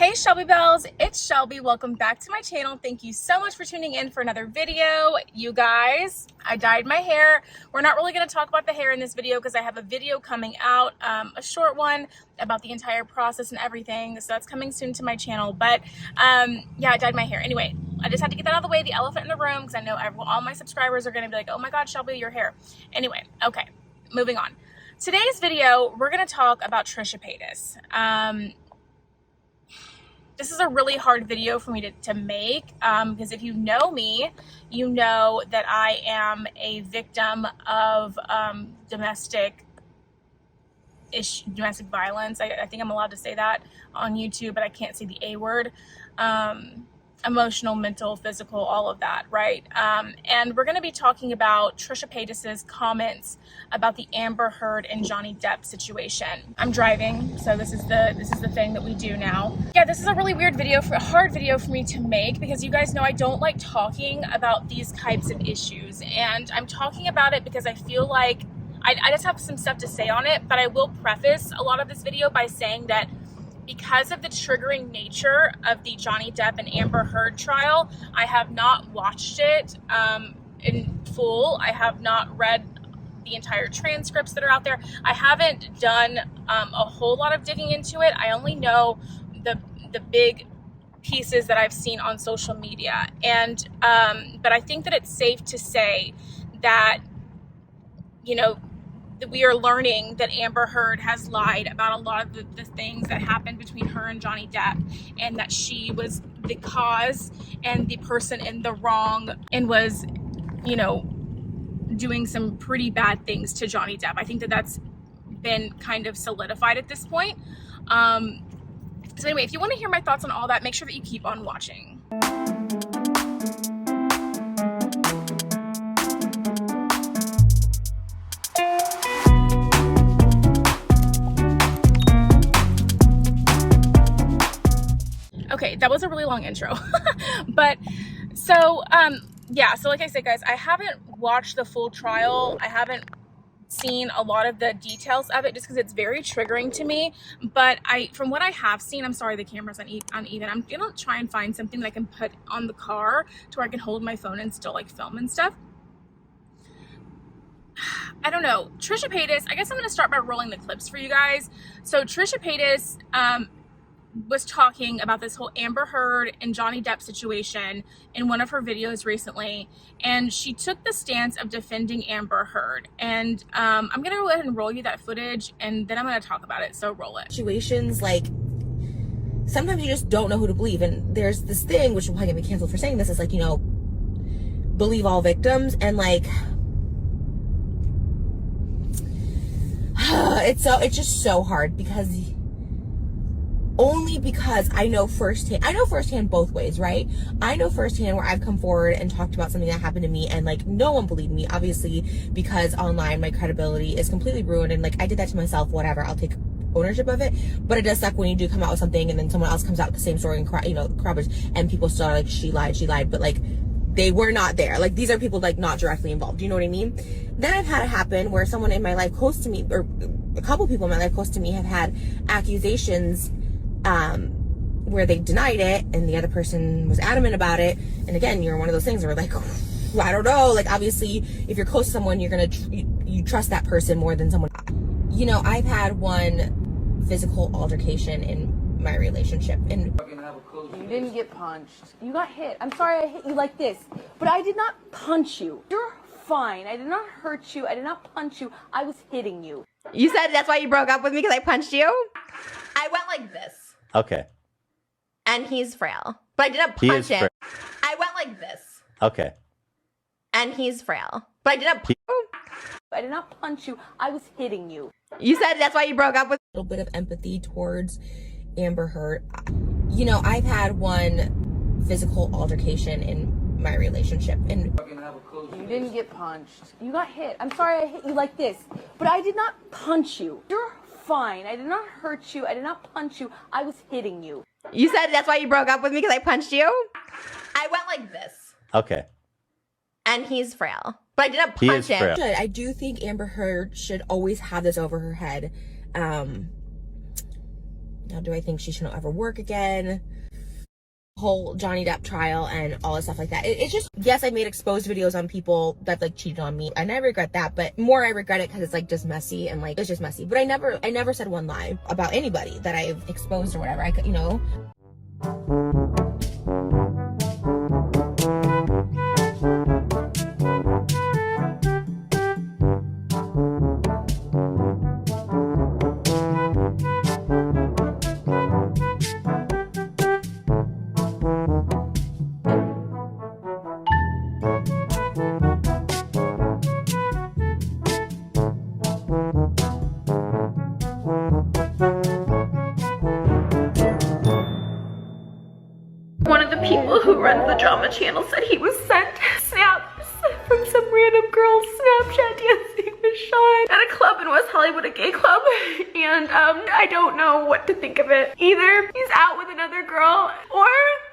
Hey Shelby Bells, it's Shelby. Welcome back to my channel. Thank you so much for tuning in for another video. You guys, I dyed my hair. We're not really going to talk about the hair in this video because I have a video coming out, a short one about the entire process and everything. So that's coming soon to my channel. But yeah, I dyed my hair. Anyway, I just had to get that out of the way, the elephant in the room, because I know all my subscribers are going to be like, oh my God, Shelby, your hair. Anyway, okay, moving on. Today's video, we're going to talk about Trisha Paytas. This is a really hard video for me to make because if you know me, you know that I am a victim of domestic violence. I think I'm allowed to say that on YouTube, but I can't say the A word. Emotional, mental, physical, all of that, right? And we're going to be talking about Trisha Paytas's comments about the Amber Heard and Johnny Depp situation. I'm driving, so this is the thing that we do now. Yeah, this is a really weird video, a hard video for me to make because you guys know I don't like talking about these types of issues, and I'm talking about it because I feel like I just have some stuff to say on it, but I will preface a lot of this video by saying that because of the triggering nature of the Johnny Depp and Amber Heard trial, I have not watched it in full. I have not read the entire transcripts that are out there. I haven't done a whole lot of digging into it. I only know the big pieces that I've seen on social media. And but I think that it's safe to say that, you know, we are learning that Amber Heard has lied about a lot of the things that happened between her and Johnny Depp, and that she was the cause and the person in the wrong and was, you know, doing some pretty bad things to Johnny Depp. I think that that's been kind of solidified at this point. So anyway, if you want to hear my thoughts on all that, make sure that you keep on watching. Okay, that was a really long intro. But so yeah, so like I said, guys, I haven't watched the full trial. I haven't seen a lot of the details of it just because it's very triggering to me. But from what I have seen, I'm sorry the camera's uneven. I'm gonna try and find something that I can put on the car to where I can hold my phone and still like film and stuff. I don't know. Trisha Paytas, I guess I'm gonna start by rolling the clips for you guys. So Trisha Paytas was talking about this whole Amber Heard and Johnny Depp situation in one of her videos recently, and she took the stance of defending Amber Heard. And I'm gonna go ahead and roll you that footage, and then I'm gonna talk about it. So roll it. Situations, like, sometimes you just don't know who to believe, and there's this thing which will probably get me canceled for saying this, is like, you know, believe all victims, and like it's just so hard because I know firsthand both ways, right? I know firsthand where I've come forward and talked about something that happened to me and like no one believed me, obviously, because online my credibility is completely ruined, and like I did that to myself, whatever, I'll take ownership of it. But it does suck when you do come out with something and then someone else comes out with the same story and corroborates, and people still are like, she lied, but like they were not there. Like, these are people like not directly involved, you know what I mean? Then I've had it happen where someone in my life close to me, or a couple people in my life close to me, have had accusations where they denied it and the other person was adamant about it. And again, you're one of those things where like, I don't know, like obviously if you're close to someone, you're gonna you trust that person more than someone. You know, I've had one physical altercation in my relationship, and you didn't get punched. You got hit. I'm sorry I hit you like this, but I did not punch you. You're fine. I did not hurt you. I did not punch you. I was hitting you. You said that's why you broke up with me, because I punched you? I went like this. Okay. And he's frail. But I did not punch him. I went like this. Okay. And he's frail. But I did not punch you. I did not punch you. I was hitting you. You said that's why you broke up with a little bit of empathy towards Amber Heard. You know, I've had one physical altercation in my relationship, and you didn't get punched. You got hit. I'm sorry I hit you like this, but I did not punch you. You're fine. I did not hurt you. I did not punch you. I was hitting you. You said that's why you broke up with me, because I punched you? I went like this. Okay. And he's frail. But I did not punch him. Frail. I do think Amber Heard should always have this over her head. Now, do I think she shouldn't ever work again? Whole Johnny Depp trial and all this stuff like that. It's just, yes, I made exposed videos on people that like cheated on me, and I regret that, but more I regret it because it's like just messy, and like it's just messy. But I never said one lie about anybody that I've exposed or whatever. I could, you know. People who runs the drama channel said he was sent snaps from some random girl's Snapchat dancing with Sean at a club in West Hollywood, a gay club, and I don't know what to think of it. Either he's out with another girl, or,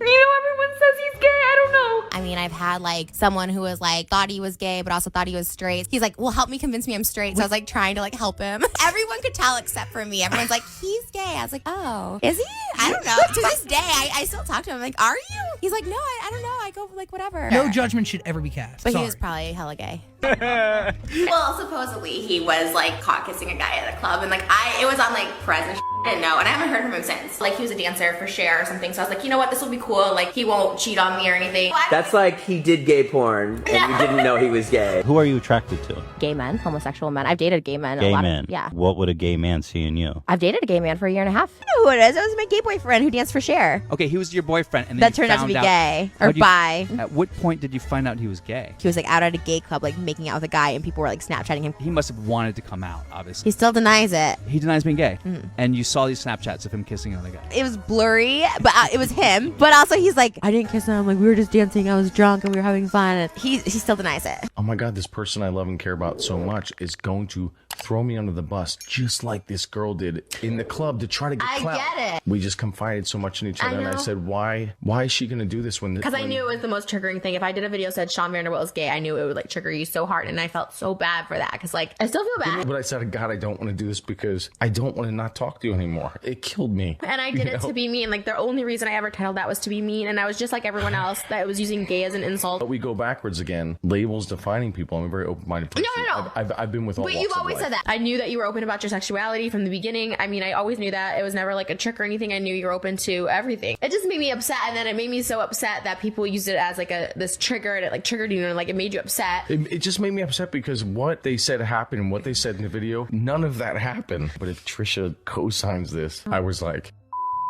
you know, everyone says he's gay, I don't know. I mean, I've had like someone who was like, thought he was gay, but also thought he was straight. He's like, well, help me convince me I'm straight. So I was like trying to like help him. Everyone could tell except for me. Everyone's like, he's gay. I was like, oh, is he? I don't know. To this day, I still talk to him. I'm like, are you? He's like, no, I don't know. I go like whatever. No judgment should ever be cast. But Sorry. he was probably hella gay. Well, supposedly he was like caught kissing a guy at a club, and like it was on like Perez and I didn't know, and I haven't heard from him since. Like he was a dancer for Cher or something, so I was like, you know what, this will be cool. Like he won't cheat on me or anything. That's like he did gay porn and you didn't know he was gay. Who are you attracted to? Gay men, homosexual men. I've dated gay men. Gay men. Yeah. What would a gay man see in you? I've dated a gay man for a year and a half. I know who it is. It was my gay boyfriend who danced for Cher. Okay, he was your boyfriend, and then That you turned out to found be gay or bi. At what point did you find out he was gay? He was like out at a gay club, like making out with a guy, and people were like Snapchatting him. He must have wanted to come out, obviously. He still denies it. He denies being gay. And you saw these Snapchats of him kissing another guy. It was blurry, but it was him. But also, he's like, I didn't kiss him. Like we were just dancing. I was drunk and we were having fun. And he still denies it. Oh my God, this person I love and care about so much is going to throw me under the bus just like this girl did in the club to try to get clout. I get it. We just confided so much in each other, and I said, why is she going to do this when? Because I knew it was the most triggering thing. If I did a video that said Sean Vanderbilt is gay, I knew it would like trigger you so hard, and I felt so bad for that. Because like I still feel bad. But I said, God, I don't want to do this because I don't want to not talk to you anymore. It killed me. And I did it to be mean. Like the only reason I ever titled that was to be mean, and I was just like everyone else that was using gay as an insult. But we go backwards again. Labels defining people. I'm a very open-minded person. No. I've been with all. But walks you've of always life. said that. I knew that you were open about your sexuality from the beginning. I mean, I always knew that. It was never like a trick or anything. I knew you were open to everything. It just made me upset, and then it made me so upset that people used it as like this trigger, and it like triggered you, and like it made you upset. It just made me upset because what they said happened and what they said in the video, none of that happened. But if Trisha co-signs this, I was like,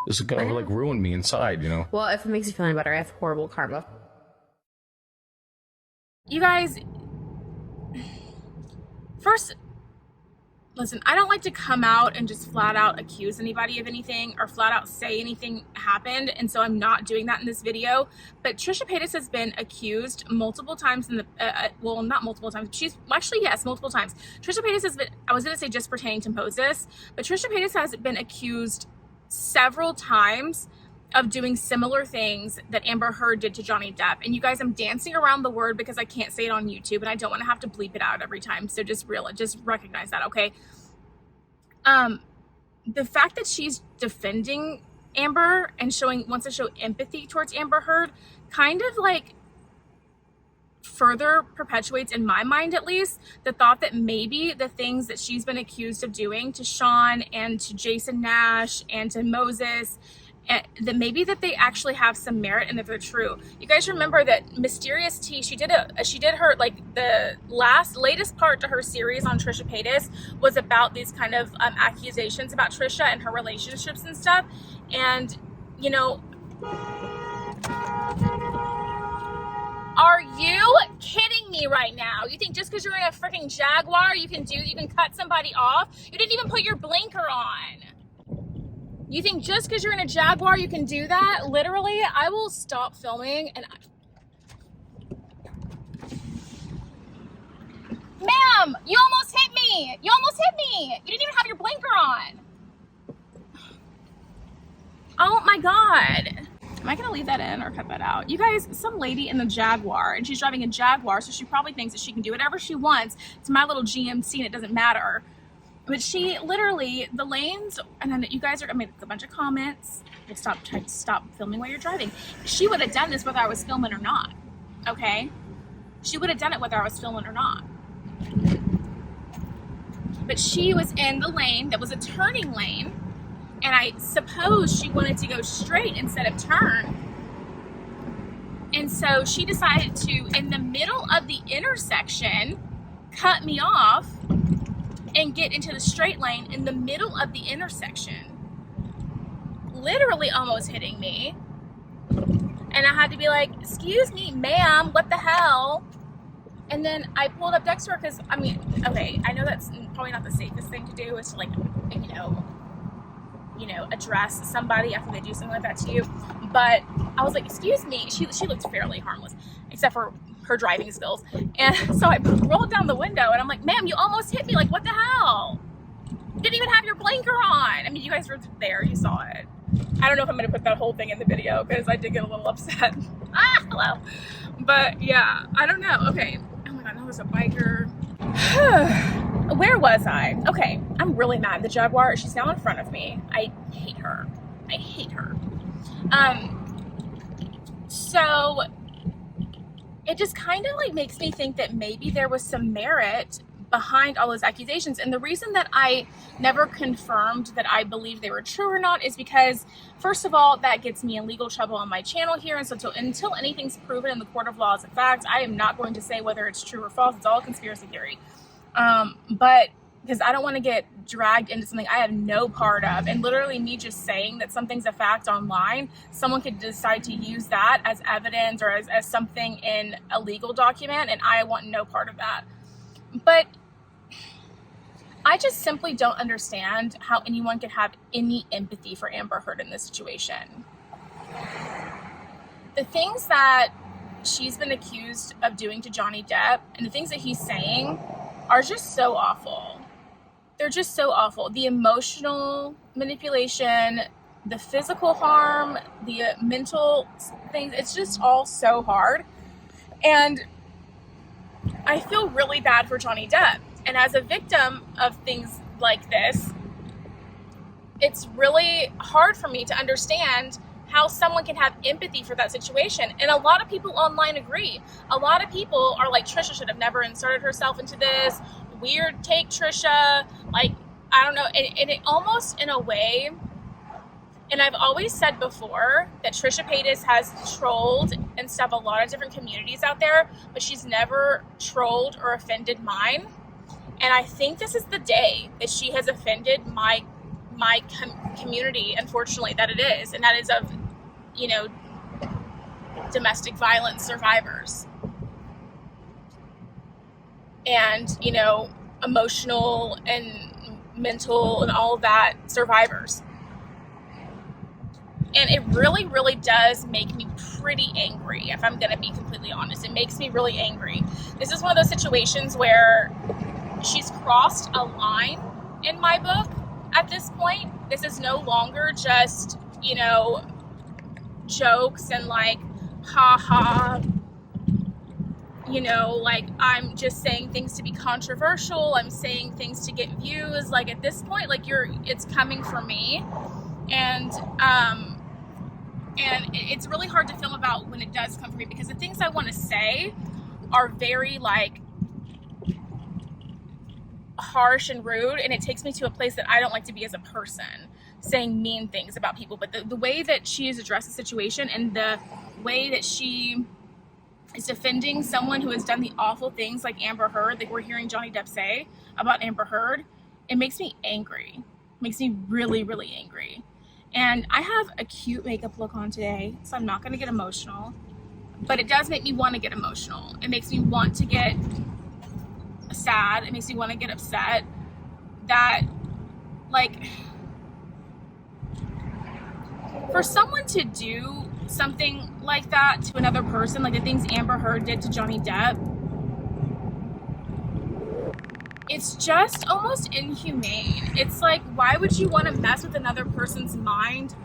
this is gonna like ruin me inside, you know? Well, if it makes you feel any better, I have horrible karma. You guys, first, listen, I don't like to come out and just flat out accuse anybody of anything or flat out say anything happened, and so I'm not doing that in this video. But Trisha Paytas has been accused multiple times in the, well, not multiple times, she's, actually, yes, multiple times. Trisha Paytas has been, I was going to say just pertaining to Moses, but Trisha Paytas has been accused several times of doing similar things that Amber Heard did to Johnny Depp. And you guys, I'm dancing around the word because I can't say it on YouTube, and I don't want to have to bleep it out every time. So just recognize that, okay? The fact that she's defending Amber and wants to show empathy towards Amber Heard kind of like further perpetuates, in my mind at least, the thought that maybe the things that she's been accused of doing to Sean and to Jason Nash and to Moses, that maybe that they actually have some merit and that they're true. You guys remember that Mysterious T, she did her, like, the latest part to her series on Trisha Paytas was about these kind of accusations about Trisha and her relationships and stuff. And, you know, are you kidding me right now? You think just because you're in a freaking Jaguar you can cut somebody off? You didn't even put your blinker on. You think just because you're in a Jaguar you can do that? Literally, I will stop filming and Ma'am, you almost hit me. You almost hit me. You didn't even have your blinker on. Oh my God. Am I gonna leave that in or cut that out? You guys, some lady in the Jaguar, and she's driving a Jaguar, so she probably thinks that she can do whatever she wants. It's my little GMC and it doesn't matter. But she literally, the lanes, and then you guys are, I mean, it's a bunch of comments. We'll stop filming while you're driving. She would have done this whether I was filming or not, okay? She would have done it whether I was filming or not. But she was in the lane that was a turning lane, and I suppose she wanted to go straight instead of turn. And so she decided to, in the middle of the intersection, cut me off and get into the straight lane in the middle of the intersection. Literally almost hitting me. And I had to be like, excuse me, ma'am, what the hell? And then I pulled up next to her because, I mean, okay, I know that's probably not the safest thing to do is to, like, you know, address somebody after they do something like that to you. But I was like, excuse me. She looked fairly harmless, except for her driving skills. And so I rolled down the window and I'm like, ma'am, you almost hit me. Like, what the hell? You didn't even have your blinker on. I mean, you guys were there. You saw it. I don't know if I'm going to put that whole thing in the video because I did get a little upset. Hello. But yeah, I don't know. Okay. Oh my God, there was a biker. Where was I? Okay, I'm really mad. The Jaguar, she's now in front of me. I hate her. I hate her. So it just kind of like makes me think that maybe there was some merit behind all those accusations. And the reason that I never confirmed that I believe they were true or not is because, first of all, that gets me in legal trouble on my channel here. And so until anything's proven in the court of law as a fact, I am not going to say whether it's true or false. It's all a conspiracy theory. But because I don't want to get dragged into something I have no part of, and literally me just saying that something's a fact online, someone could decide to use that as evidence or as something in a legal document, and I want no part of that. But I just simply don't understand how anyone could have any empathy for Amber Heard in this situation. The things that she's been accused of doing to Johnny Depp and the things that he's saying are just so awful. They're just so awful. The emotional manipulation, the physical harm, the mental things, it's just all so hard. And I feel really bad for Johnny Depp. And as a victim of things like this, it's really hard for me to understand how someone can have empathy for that situation. And a lot of people online agree. A lot of people are like, Trisha should have never inserted herself into this. Weird take, Trisha. Like, I don't know. And it almost in a way, and I've always said before that Trisha Paytas has trolled and stuff a lot of different communities out there, but she's never trolled or offended mine. And I think this is the day that she has offended my community, unfortunately, that it is, and that is of, you know, domestic violence survivors and, you know, emotional and mental and all of that survivors. And it really, really does make me pretty angry, if I'm going to be completely honest. It makes me really angry. This is one of those situations where she's crossed a line in my book. At this point, this is no longer just, you know, jokes and like, ha, you know, like I'm just saying things to be controversial. I'm saying things to get views. Like at this point, like it's coming for me. And it's really hard to film about when it does come for me because the things I want to say are very like harsh and rude, and it takes me to a place that I don't like to be as a person, saying mean things about people. But the way that she has addressed the situation and the way that she is defending someone who has done the awful things like Amber Heard, like we're hearing Johnny Depp say about Amber Heard, it makes me angry. It makes me really, really angry. And I have a cute makeup look on today, so I'm not going to get emotional, but it does make me want to get emotional. It makes me want to get sad. It makes me want to get upset that, like, for someone to do something like that to another person, like the things Amber Heard did to Johnny Depp, it's just almost inhumane. It's like, why would you want to mess with another person's mind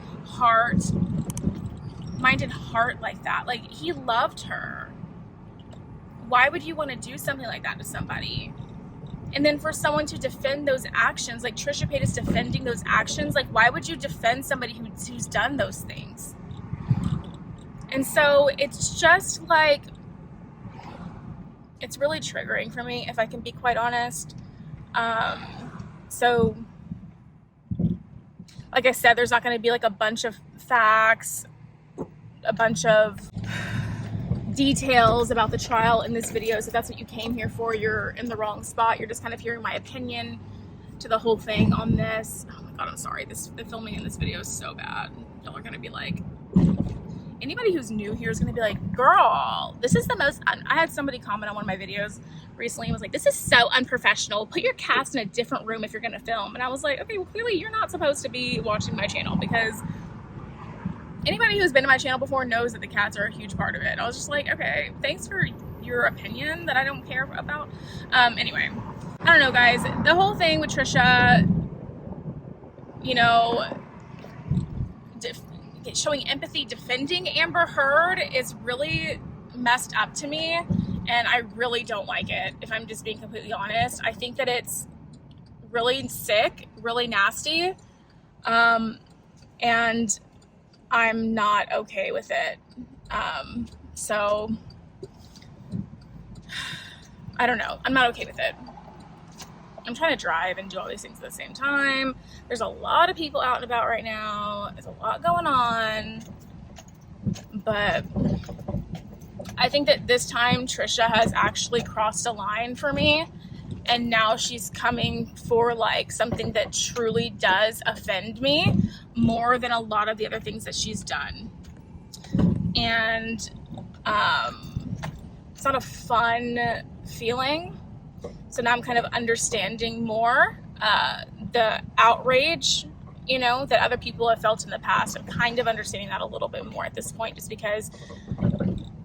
and heart like that? Like, he loved her. Why would you want to do something like that to somebody? And then for someone to defend those actions, like Trisha Paytas defending those actions, like why would you defend somebody who's done those things? And so it's just like, it's really triggering for me, if I can be quite honest. So like I said, there's not going to be like a bunch of facts, a bunch of details about the trial in this video. So if that's what you came here for, you're in the wrong spot. You're just kind of hearing my opinion to the whole thing on this. Oh my god, I'm sorry. The filming in this video is so bad. Y'all are gonna be like, anybody who's new here is gonna be like, girl, this is the most I had somebody comment on one of my videos recently and was like, this is so unprofessional. Put your cast in a different room if you're gonna film. And I was like, okay, well clearly you're not supposed to be watching my channel, because anybody who's been to my channel before knows that the cats are a huge part of it. I was just like, okay, thanks for your opinion that I don't care about. Anyway, I don't know, guys. The whole thing with Trisha, you know, showing empathy, defending Amber Heard is really messed up to me, and I really don't like it, if I'm just being completely honest. I think that it's really sick, really nasty, and I'm not okay with it. So I don't know. I'm not okay with it. I'm trying to drive and do all these things at the same time. There's a lot of people out and about right now. There's a lot going on. But I think that this time Trisha has actually crossed a line for me. And now she's coming for like something that truly does offend me more than a lot of the other things that she's done. And it's not a fun feeling. So now I'm kind of understanding more the outrage, you know, that other people have felt in the past. I'm kind of understanding that a little bit more at this point, just because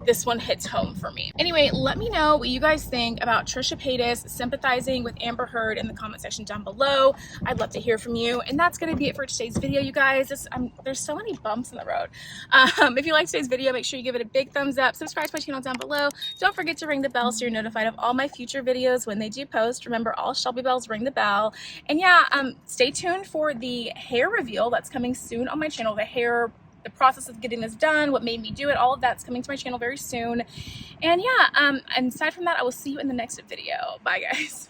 this one hits home for me. Anyway, let me know what you guys think about Trisha Paytas sympathizing with Amber Heard in the comment section down below. I'd love to hear from you. And that's going to be it for today's video, you guys. There's so many bumps in the road. If you like today's video, make sure you give it a big thumbs up. Subscribe to my channel down below. Don't forget to ring the bell so you're notified of all my future videos when they do post. Remember, all Shelby bells ring the bell. And yeah, stay tuned for the hair reveal that's coming soon on my channel. The process of getting this done, what made me do it, all of that's coming to my channel very soon. And yeah, and aside from that, I will see you in the next video. Bye, guys.